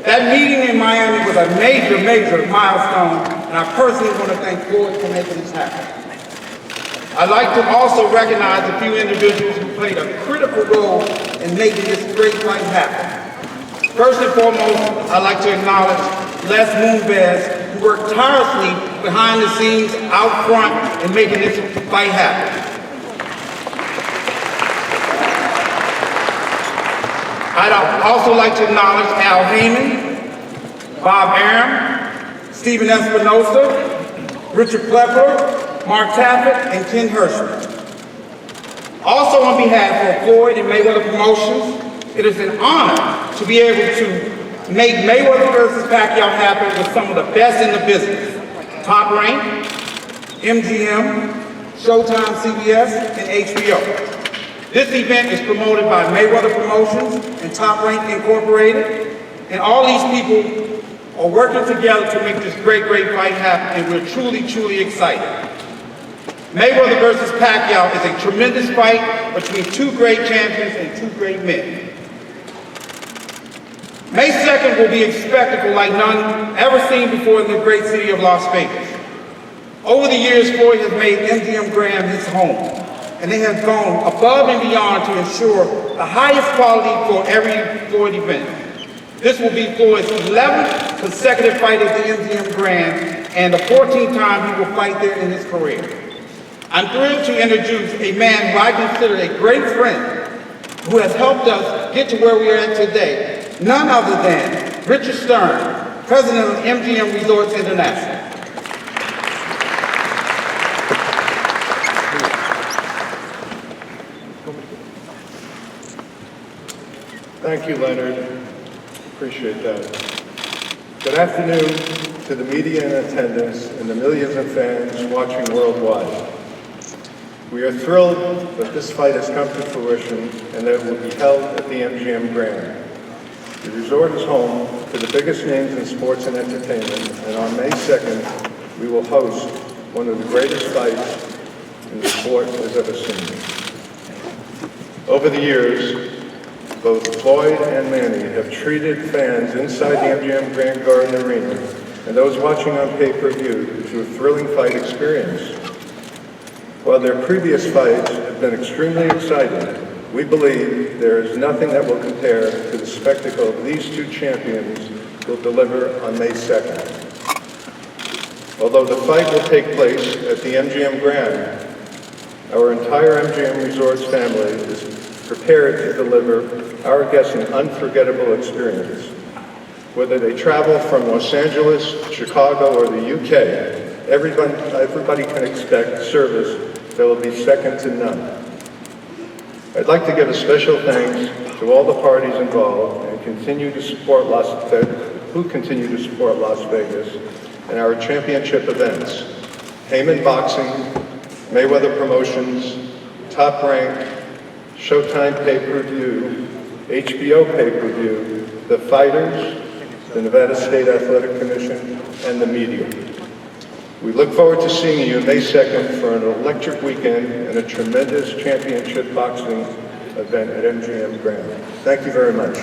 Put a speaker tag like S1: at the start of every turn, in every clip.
S1: That meeting in Miami was a major, major milestone, and I personally want to thank Floyd for making this happen. I'd like to also recognize a few individuals who played a critical role in making this great fight happen. First and foremost, I'd like to acknowledge Les Moonves, who worked tirelessly behind the scenes, out front, in making this fight happen. I'd also like to acknowledge Al Heyman, Bob Arum, Stephen Espinosa, Richard Plepler, Mark Taffet, and Ken Hershman. Also on behalf of Floyd and Mayweather Promotions, it is an honor to be able to make Mayweather versus Pacquiao happen with some of the best in the business. Top Rank, MGM, Showtime, CBS, and HBO. This event is promoted by Mayweather Promotions and Top Rank Incorporated, and all these people are working together to make this great, great fight happen, and we're truly, truly excited. Mayweather versus Pacquiao is a tremendous fight between two great champions and two great men. May 2nd will be a spectacle like none ever seen before in the great city of Las Vegas. Over the years, Floyd has made MGM Grand his home, and they have gone above and beyond to ensure the highest quality for every Floyd event. This will be Floyd's 11th consecutive fight at the MGM Grand and the 14th time he will fight there in his career. I'm thrilled to introduce a man who I consider a great friend, who has helped us get to where we are at today, none other than Richard Stern, president of MGM Resorts International.
S2: Thank you, Leonard. Appreciate that. Good afternoon to the media in attendance and the millions of fans watching worldwide. We are thrilled that this fight has come to fruition and that it will be held at the MGM Grand. The resort is home to the biggest names in sports and entertainment, and on May 2nd, we will host one of the greatest fights in the sport has ever seen. Over the years, both Floyd and Manny have treated fans inside the MGM Grand Garden Arena and those watching on pay-per-view to a thrilling fight experience. While their previous fights have been extremely exciting, we believe there is nothing that will compare to the spectacle these two champions will deliver on May 2nd. Although the fight will take place at the MGM Grand, our entire MGM Resorts family is prepared to deliver our guests an unforgettable experience. Whether they travel from Los Angeles, Chicago, or the UK, everybody can expect service that will be second to none. I'd like to give a special thanks to all the parties involved and who continue to support Las Vegas and our championship events: Heyman Boxing, Mayweather Promotions, Top Rank, Showtime Pay-Per-View, HBO Pay-Per-View, the fighters, the Nevada State Athletic Commission, and the media. We look forward to seeing you May 2nd for an electric weekend and a tremendous championship boxing event at MGM Grand. Thank you very much.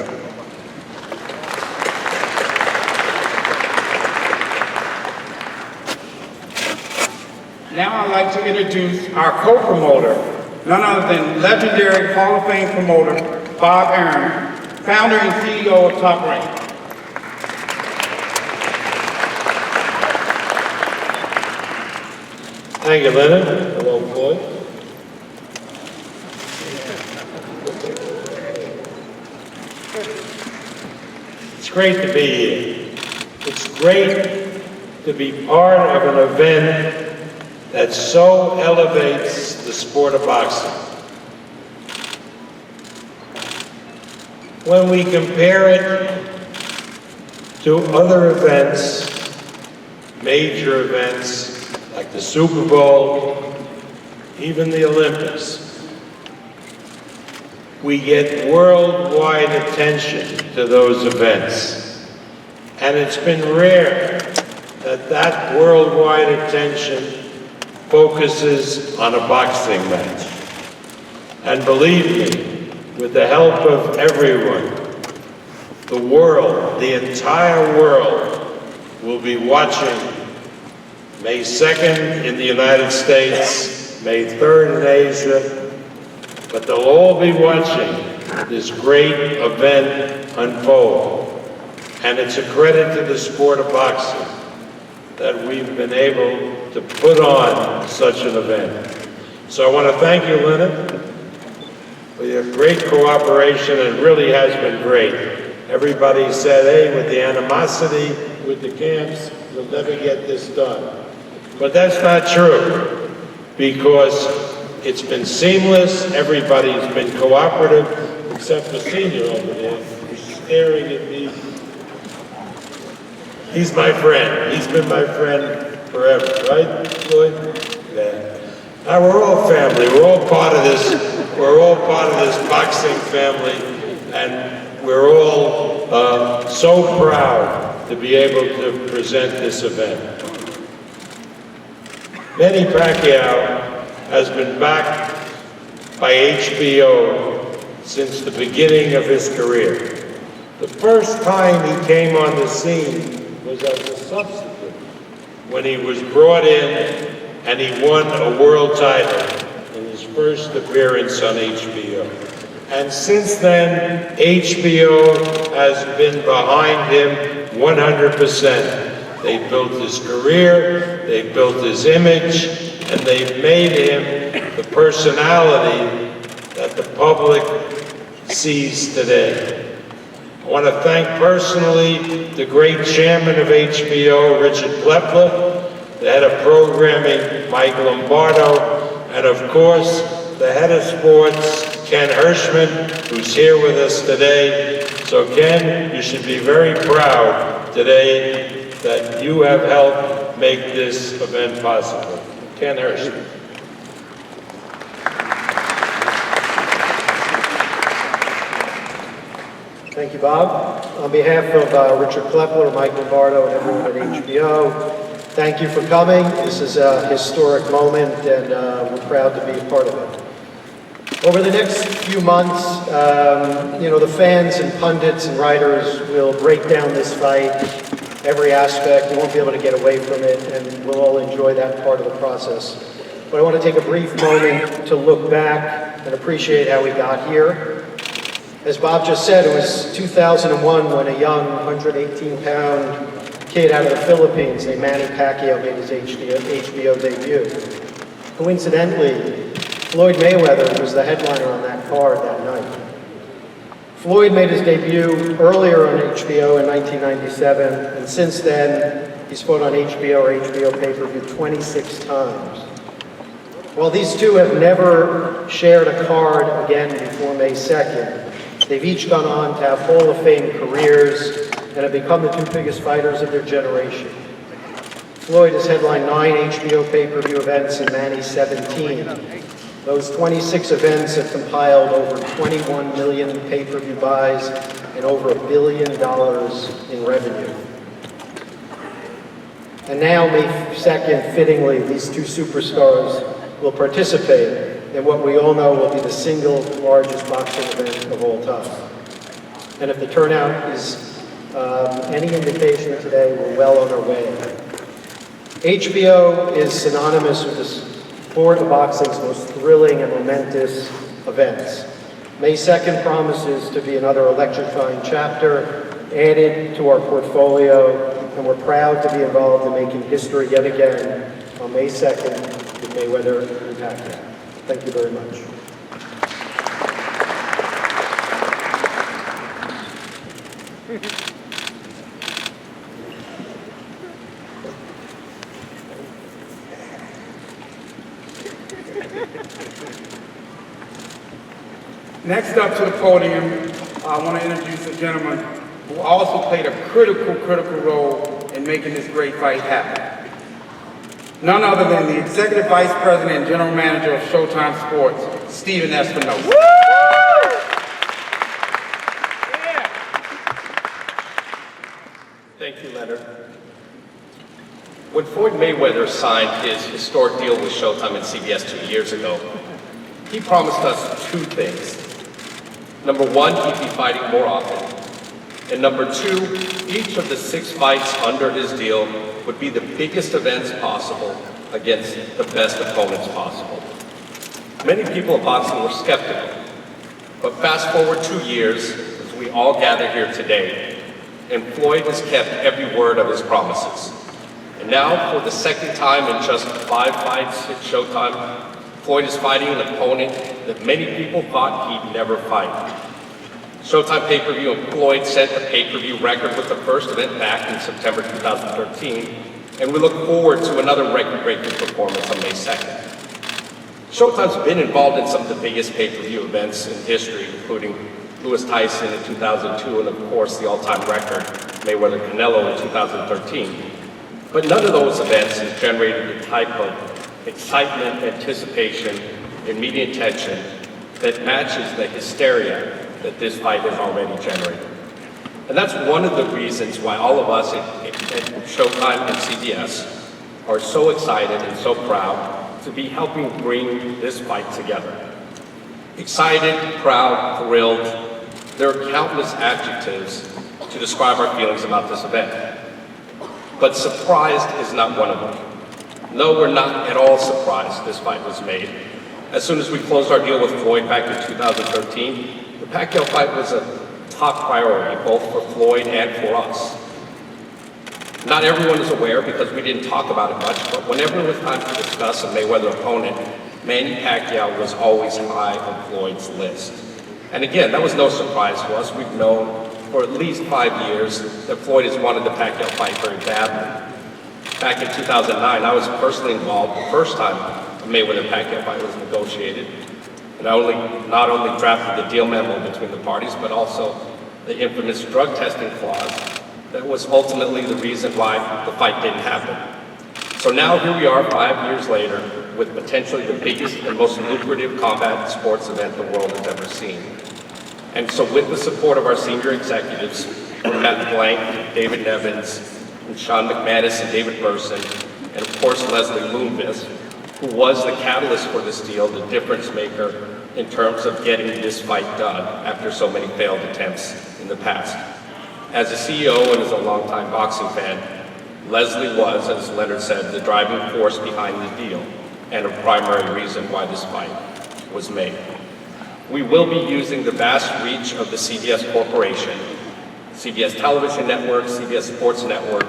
S1: Now I'd like to introduce our co-promoter, none other than legendary Hall of Fame promoter, Bob Arum, founder and CEO of Top Rank.
S3: Thank you, Leonard. Hello, Floyd. It's great to be here. It's great to be part of an event that so elevates the sport of boxing. When we compare it to other events, major events like the Super Bowl, even the Olympics, we get worldwide attention to those events. And it's been rare that that worldwide attention focuses on a boxing match. And believe me, with the help of everyone, the world, the entire world, will be watching May 2nd in the United States, May 3rd in Asia, but they'll all be watching this great event unfold. And it's a credit to the sport of boxing that we've been able to put on such an event. So I want to thank you, Leonard, for your great cooperation. It really has been great. Everybody said, hey, with the animosity, with the camps, you'll never get this done. But that's not true, because it's been seamless. Everybody's been cooperative, except for Senior over there, who's staring at me. He's my friend. He's been my friend forever, right, Floyd? Yeah. Now we're all family. We're all part of this. We're all part of this boxing family, and we're all so proud to be able to present this event. Manny Pacquiao has been backed by HBO since the beginning of his career. The first time he came on the scene was as a substitute, when he was brought in and he won a world title in his first appearance on HBO. And since then, HBO has been behind him 100%. They built his career, they built his image, and they've made him the personality that the public sees today. I want to thank personally the great chairman of HBO, Richard Plepler, the head of programming, Mike Lombardo, and of course, the head of sports, Ken Hirschman, who's here with us today. So Ken, you should be very proud today that you have helped make this event possible. Ken Hirschman.
S4: Thank you, Bob. On behalf of Richard Plepler, Mike Lombardo, and everyone at HBO, thank you for coming. This is a historic moment, and we're proud to be a part of it. Over the next few months, the fans and pundits and writers will break down this fight, every aspect. You won't be able to get away from it, and we'll all enjoy that part of the process. But I want to take a brief moment to look back and appreciate how we got here. As Bob just said, it was 2001 when a young 118-pound kid out of the Philippines named Manny Pacquiao made his HBO debut. Coincidentally, Floyd Mayweather was the headliner on that card that night. Floyd made his debut earlier on HBO in 1997, and since then, he's fought on HBO or HBO pay-per-view 26 times. While these two have never shared a card again before May 2nd, they've each gone on to have Hall of Fame careers and have become the two biggest fighters of their generation. Floyd has headlined 9 HBO pay-per-view events and Manny 17. Those 26 events have compiled over 21 million pay-per-view buys and over $1 billion in revenue. And now, May 2nd, fittingly, these two superstars will participate in what we all know will be the single largest boxing event of all time. And if the turnout is any indication today, we're well on our way. HBO is synonymous with the sport of boxing's most thrilling and momentous events. May 2nd promises to be another electrifying chapter added to our portfolio, and we're proud to be involved in making history yet again on May 2nd with Mayweather and Pacman. Thank you very much.
S1: Next up to the podium, I want to introduce a gentleman who also played a critical role in making this great fight happen. None other than the Executive Vice President and General Manager of Showtime Sports, Stephen Espinosa.
S5: Yeah. Thank you, Leonard. When Floyd Mayweather signed his historic deal with Showtime and CBS 2 years ago, he promised us two things. Number one, he'd be fighting more often. And number two, each of the 6 fights under his deal would be the biggest events possible against the best opponents possible. Many people in boxing were skeptical, but fast forward 2 years as we all gather here today, and Floyd has kept every word of his promises. And now, for the second time in just 5 fights at Showtime, Floyd is fighting an opponent that many people thought he'd never fight. Showtime pay-per-view and Floyd set the pay-per-view record with the first event back in September 2013, and we look forward to another record-breaking performance on May 2nd. Showtime's been involved in some of the biggest pay-per-view events in history, including Lewis Tyson in 2002, and of course the all-time record, Mayweather-Canelo in 2013. But none of those events has generated the type of excitement, anticipation, and media attention that matches the hysteria that this fight has already generated. And that's one of the reasons why all of us at Showtime and CBS are so excited and so proud to be helping bring this fight together. Excited, proud, thrilled. There are countless adjectives to describe our feelings about this event. But surprised is not one of them. No, we're not at all surprised this fight was made. As soon as we closed our deal with Floyd back in 2013, the Pacquiao fight was a top priority, both for Floyd and for us. Not everyone is aware because we didn't talk about it much, but whenever it was time to discuss a Mayweather opponent, Manny Pacquiao was always high on Floyd's list. And again, that was no surprise to us. We've known for at least 5 years that Floyd has wanted the Pacquiao fight very badly. Back in 2009, I was personally involved the first time a Mayweather-Pacquiao fight was negotiated. And I not only drafted the deal memo between the parties, but also the infamous drug testing clause that was ultimately the reason why the fight didn't happen. So now here we are 5 years later with potentially the biggest and most lucrative combat sports event the world has ever seen. And so with the support of our senior executives, from Matt Blank, David Nevins, and Sean McManus and David Burson, and of course Leslie Moonves, who was the catalyst for this deal, the difference maker in terms of getting this fight done after so many failed attempts in the past. As a CEO and as a longtime boxing fan, Leslie was, as Leonard said, the driving force behind the deal and a primary reason why this fight was made. We will be using the vast reach of the CBS Corporation, CBS Television Network, CBS Sports Network,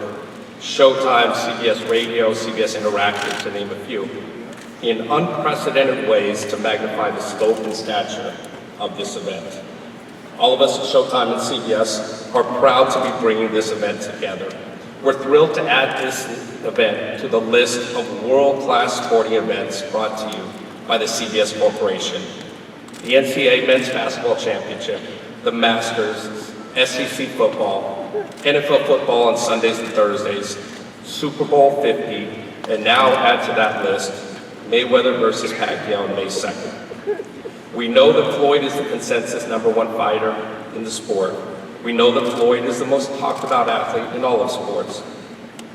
S5: Showtime, CBS Radio, CBS Interactive, to name a few, in unprecedented ways to magnify the scope and stature of this event. All of us at Showtime and CBS are proud to be bringing this event together. We're thrilled to add this event to the list of world-class sporting events brought to you by the CBS Corporation. The NCAA Men's Basketball Championship, the Masters, SEC football, NFL football on Sundays and Thursdays, Super Bowl 50, and now add to that list Mayweather versus Pacquiao on May 2nd. We know that Floyd is the consensus #1 fighter in the sport. We know that Floyd is the most talked about athlete in all of sports.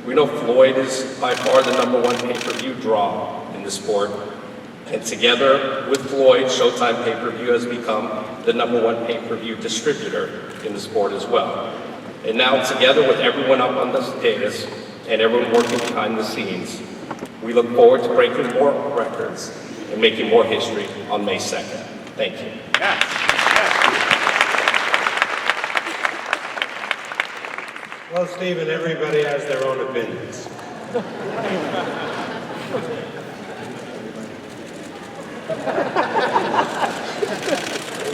S5: We know Floyd is by far the #1 pay-per-view draw in the sport. And together with Floyd, Showtime pay-per-view has become the #1 pay-per-view distributor in the sport as well. And now together with everyone up on this dais and everyone working behind the scenes, we look forward to breaking more records and making more history on May 2nd. Thank you.
S3: Well, Stephen, everybody has their own opinions.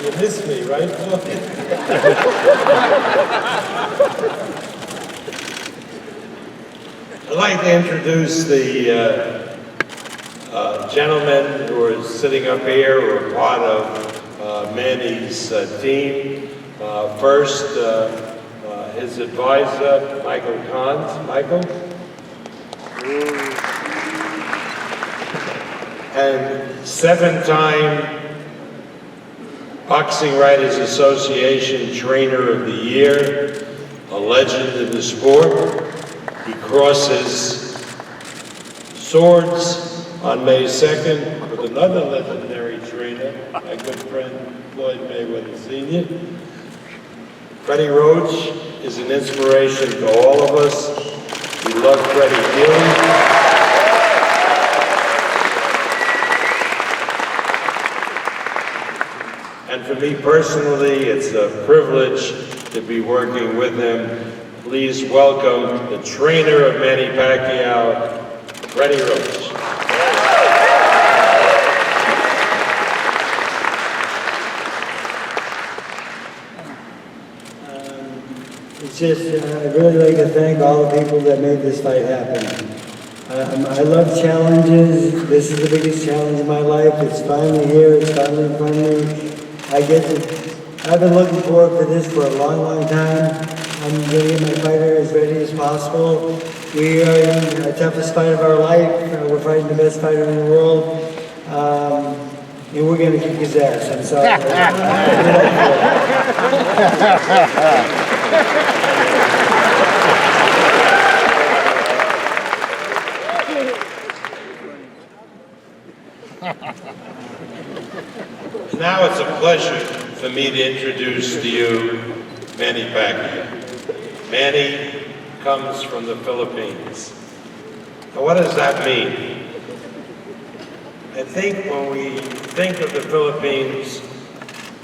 S3: You missed me, right? I'd like to introduce the gentlemen who are sitting up here, who are part of Manny's team. First, his advisor, Michael Kahns. Michael? And 7-time Boxing Writers Association Trainer of the Year, a legend in the sport. He crosses swords on May 2nd with another legendary trainer, my good friend Floyd Mayweather Sr. Freddie Roach is an inspiration to all of us. We love Freddie dearly. And for me personally, it's a privilege to be working with him. Please welcome the trainer of Manny Pacquiao, Freddie Roach.
S6: It's just, I'd really like to thank all the people that made this fight happen. I love challenges. This is the biggest challenge of my life. It's finally here. It's finally in front of me. I've been looking forward to this for a long, long time. I'm going to get my fighter as ready as possible. We are in the toughest fight of our life. We're fighting the best fighter in the world. And we're going to kick his ass. I'm sorry.
S3: Now it's a pleasure for me to introduce to you Manny Pacquiao. Manny comes from the Philippines. Now what does that mean? I think when we think of the Philippines,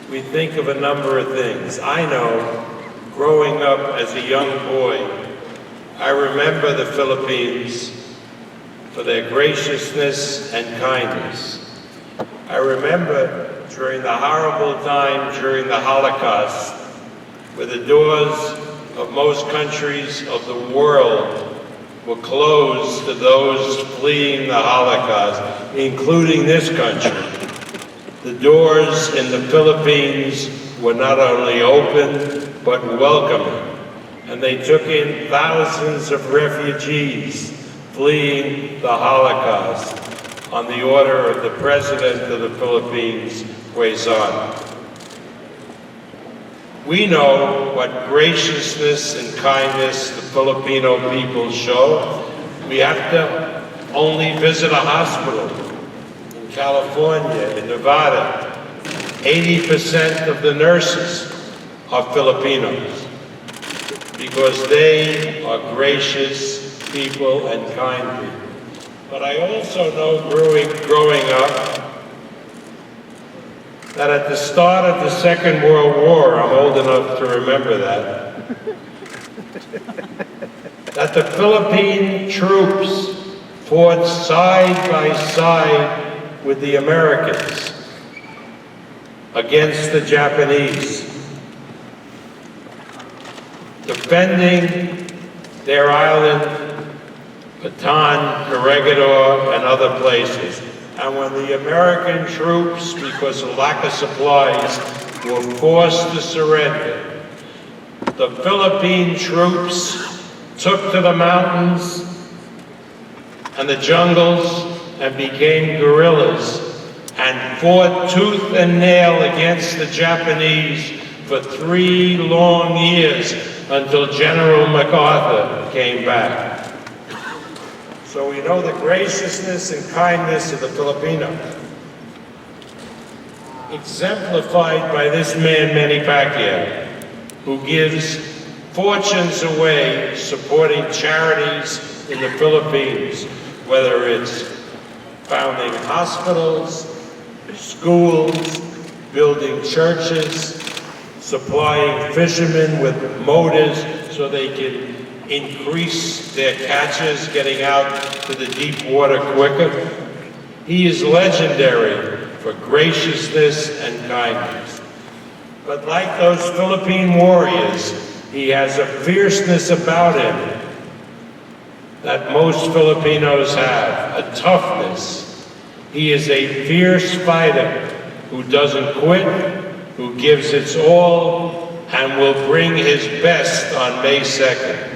S3: we think of a number of things. I know, growing up as a young boy, I remember the Philippines for their graciousness and kindness. I remember during the horrible time during the Holocaust, where the doors of most countries of the world were closed to those fleeing the Holocaust, including this country. The doors in the Philippines were not only open, but welcoming. And they took in thousands of refugees fleeing the Holocaust on the order of the President of the Philippines, Quezon. We know what graciousness and kindness the Filipino people show. We have to only visit a hospital in California, in Nevada. 80% of the nurses are Filipinos because they are gracious people and kind people. But I also know growing up that at the start of the Second World War, I'm old enough to remember that the Philippine troops fought side by side with the Americans against the Japanese, defending their island, Bataan, Corregidor, and other places. And when the American troops, because of lack of supplies, were forced to surrender, the Philippine troops took to the mountains and the jungles and became guerrillas and fought tooth and nail against the Japanese for 3 long years until General MacArthur came back. So we know the graciousness and kindness of the Filipino, exemplified by this man, Manny Pacquiao, who gives fortunes away supporting charities in the Philippines, whether it's founding hospitals, schools, building churches, supplying fishermen with motors so they can increase their catches, getting out to the deep water quicker. He is legendary for graciousness and kindness. But like those Philippine warriors, he has a fierceness about him that most Filipinos have, a toughness. He is a fierce fighter who doesn't quit, who gives its all, and will bring his best on May 2nd.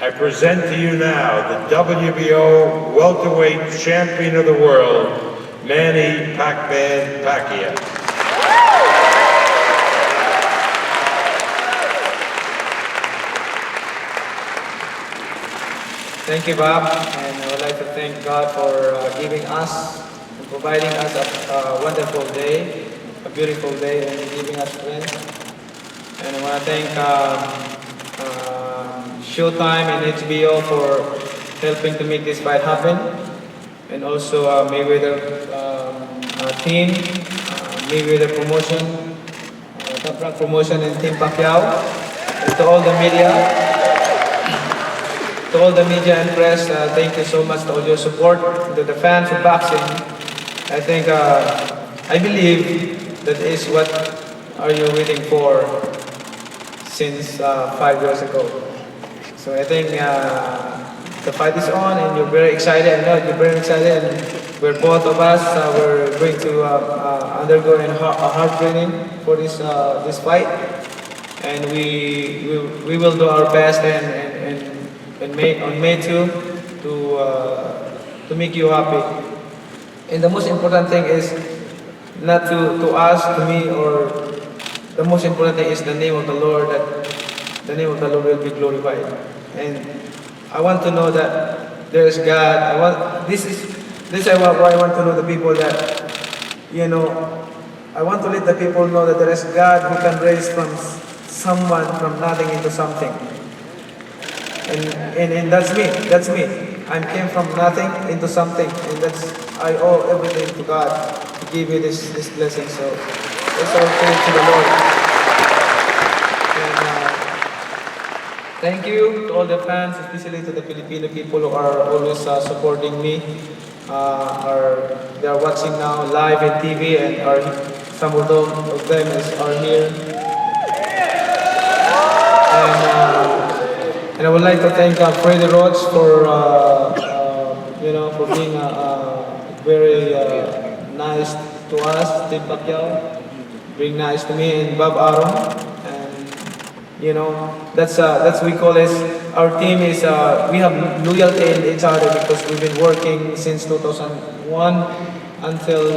S3: I present to you now the WBO Welterweight Champion of the World, Manny Pacman Pacquiao.
S7: Thank you, Bob, and I would like to thank God for giving us and providing us a wonderful day, a beautiful day, and giving us strength. And I want to thank Showtime and HBO for helping to make this fight happen. And also Mayweather team, Mayweather promotion, Top Rank promotion and Team Pacquiao. And to all the media and press, thank you so much to all your support. To the fans of boxing, I think, I believe that is what are you waiting for since 5 years ago. So I think the fight is on and you're very excited. I know you're very excited, and we're both of us, we're going to undergo a hard training for this fight. And we will do our best on May 2 to make you happy. And the most important thing is not to us, to me, or the most important thing is the name of the Lord, that the name of the Lord will be glorified. And I want to know that there is God. This is why I want to know the people that, I want to let the people know that there is God who can raise from someone from nothing into something. And that's me. I came from nothing into something, and I owe everything to God to give me this blessing. So it's all credit to the Lord. And thank you to all the fans, especially to the Filipino people who are always supporting me. They are watching now live in TV, and some of them are here. And I would like to thank Freddie Roach for being very nice to us, Team Pacquiao, being nice to me, and Bob Arum. And that's we call it. Our team is we have loyalty in each other because we've been working since 2001 until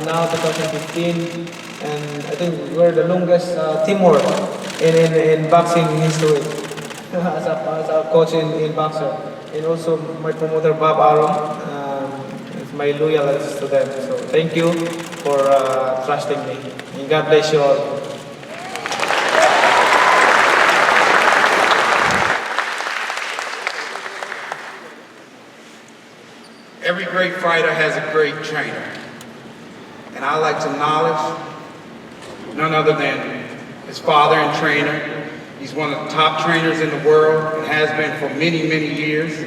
S7: now, 2015, and I think we're the longest teamwork in boxing history. As a coach in boxer, and also my promoter Bob Arum, it's my loyalty to them. So thank you for trusting me, and God bless you all.
S1: Every great fighter has a great trainer, and I like to acknowledge none other than his father and trainer. He's one of the top trainers in the world and has been for many, many years.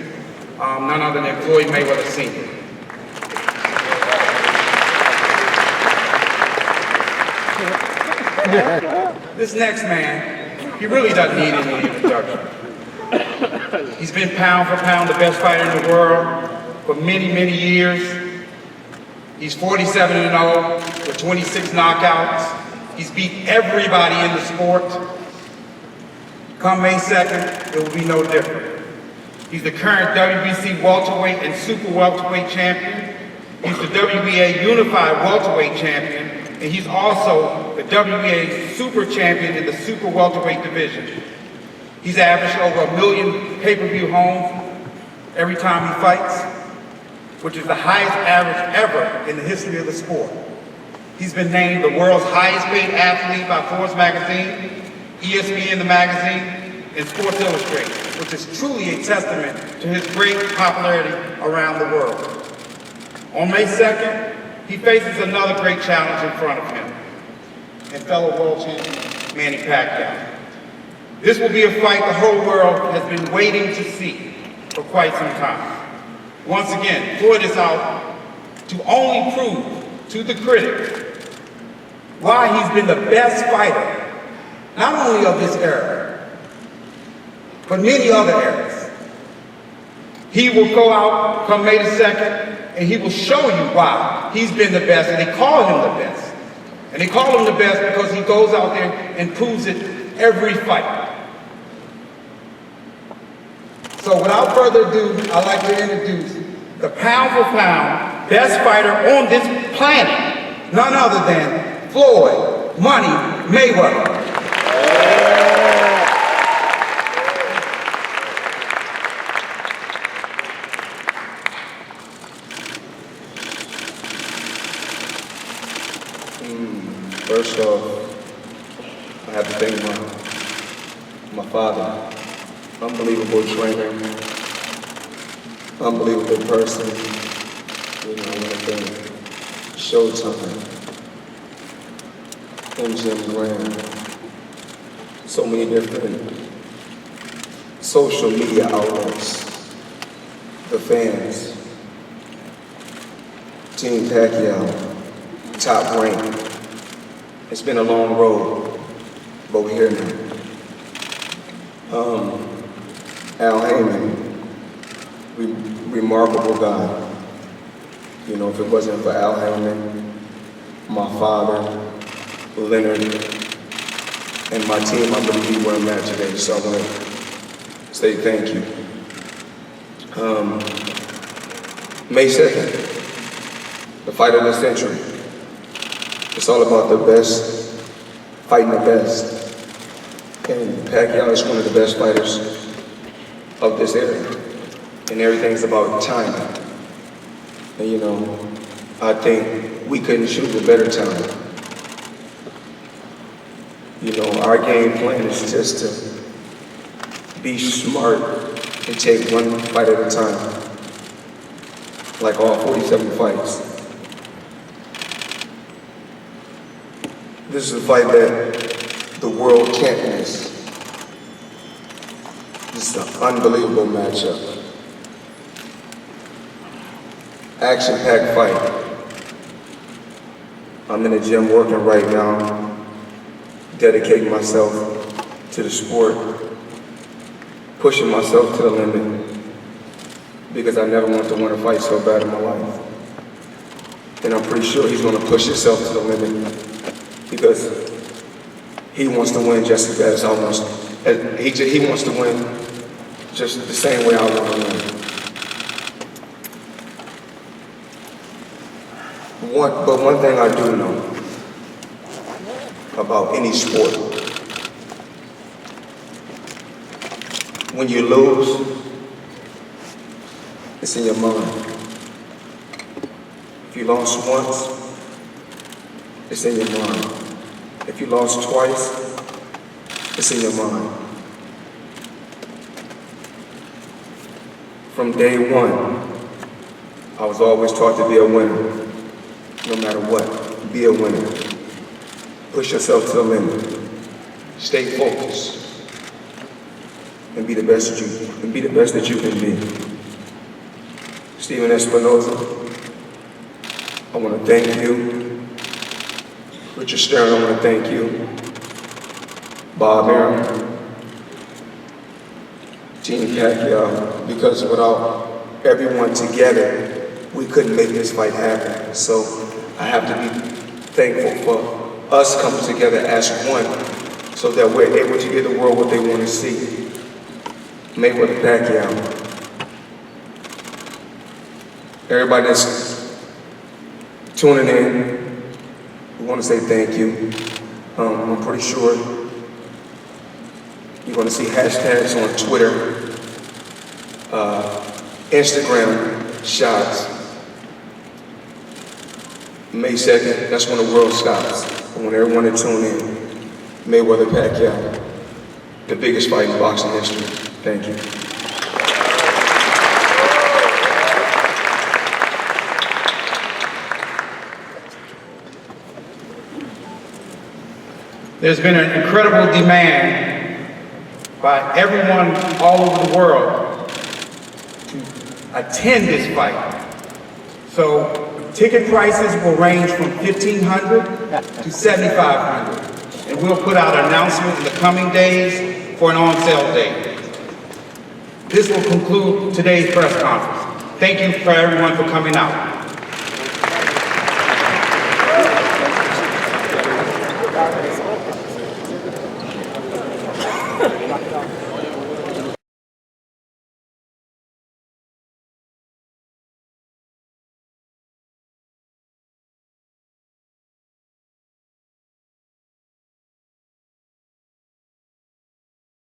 S1: None other than Floyd Mayweather Sr. This next man, he really doesn't need any introduction. He's been pound for pound the best fighter in the world for many, many years. He's 47-0 with 26 knockouts. He's beat everybody in the sport. Come May 2nd, it will be no different. He's the current WBC Welterweight and Super Welterweight Champion. He's the WBA Unified Welterweight Champion, and he's also the WBA Super Champion in the Super Welterweight division. He's averaged over 1 million pay-per-view homes every time he fights, which is the highest average ever in the history of the sport. He's been named the world's highest paid athlete by Forbes magazine, ESPN the magazine, and Sports Illustrated, which is truly a testament to his great popularity around the world. On May 2nd, he faces another great challenge in front of him, and fellow world champion Manny Pacquiao. This will be a fight the whole world has been waiting to see for quite some time. Once again, Floyd is out to only prove to the critics why he's been the best fighter, not only of this era, but many other eras. He will go out come May the 2nd, and he will show you why he's been the best, and they call him the best. And they call him the best because he goes out there and proves it every fight. So without further ado, I'd like to introduce the pound for pound best fighter on this planet, none other than Floyd Money Mayweather.
S2: First off, I
S8: have to thank my father. Unbelievable trainer, unbelievable person. You know, when I think Showtime, MGM Grand, so many different social media outlets, the fans, Team Pacquiao, top rank. It's been a long road, but we're here now. Al Heyman, remarkable guy. You know, if it wasn't for Al Heyman, my father, Leonard, and my team, I wouldn't be where I'm at today. So I want to say thank you. May 2nd, the fight of the century. It's all about the best, fighting the best. And Pacquiao is one of the best fighters of this era. And everything's about timing. And you know, I think we couldn't choose a better time. You know, our game plan is just to be smart and take one fight at a time. Like all 47 fights. This is a fight that the world can't miss. This is an unbelievable matchup. Action-packed fight. I'm in the gym working right now, dedicating myself to the sport, pushing myself to the limit, because I never wanted to win a fight so bad in my life. And I'm pretty sure he's going to push himself to the limit, because he wants to win just as bad as I want. He wants to win just the same way I want to win. But one thing I do know about any sport, when you lose, it's in your mind. If you lost once, it's in your mind. If you lost twice, it's in your mind. From day one, I was always taught to be a winner. No matter what, be a winner. Push yourself to the limit. Stay focused. And be the best that you can be. Stephen Espinoza, I want to thank you. Richard Stern, I want to thank you. Bob Arum, Team Pacquiao, because without everyone together, we couldn't make this fight happen. So I have to be thankful for us coming together as one, so that we're able to give the world what they want to see. Mayweather Pacquiao. Everybody that's tuning in, we want to say thank you. I'm pretty sure you're going to see hashtags on Twitter, Instagram shots. May 2nd, that's when the world stops. I want everyone to tune in. Mayweather Pacquiao, the biggest fight in boxing history. Thank you.
S1: There's been an incredible demand by everyone all over the world to attend this fight. So ticket prices will range from $1,500 to $7,500. And we'll put out an announcement in the coming days for an on-sale date. This will conclude today's press conference. Thank you for everyone for coming out.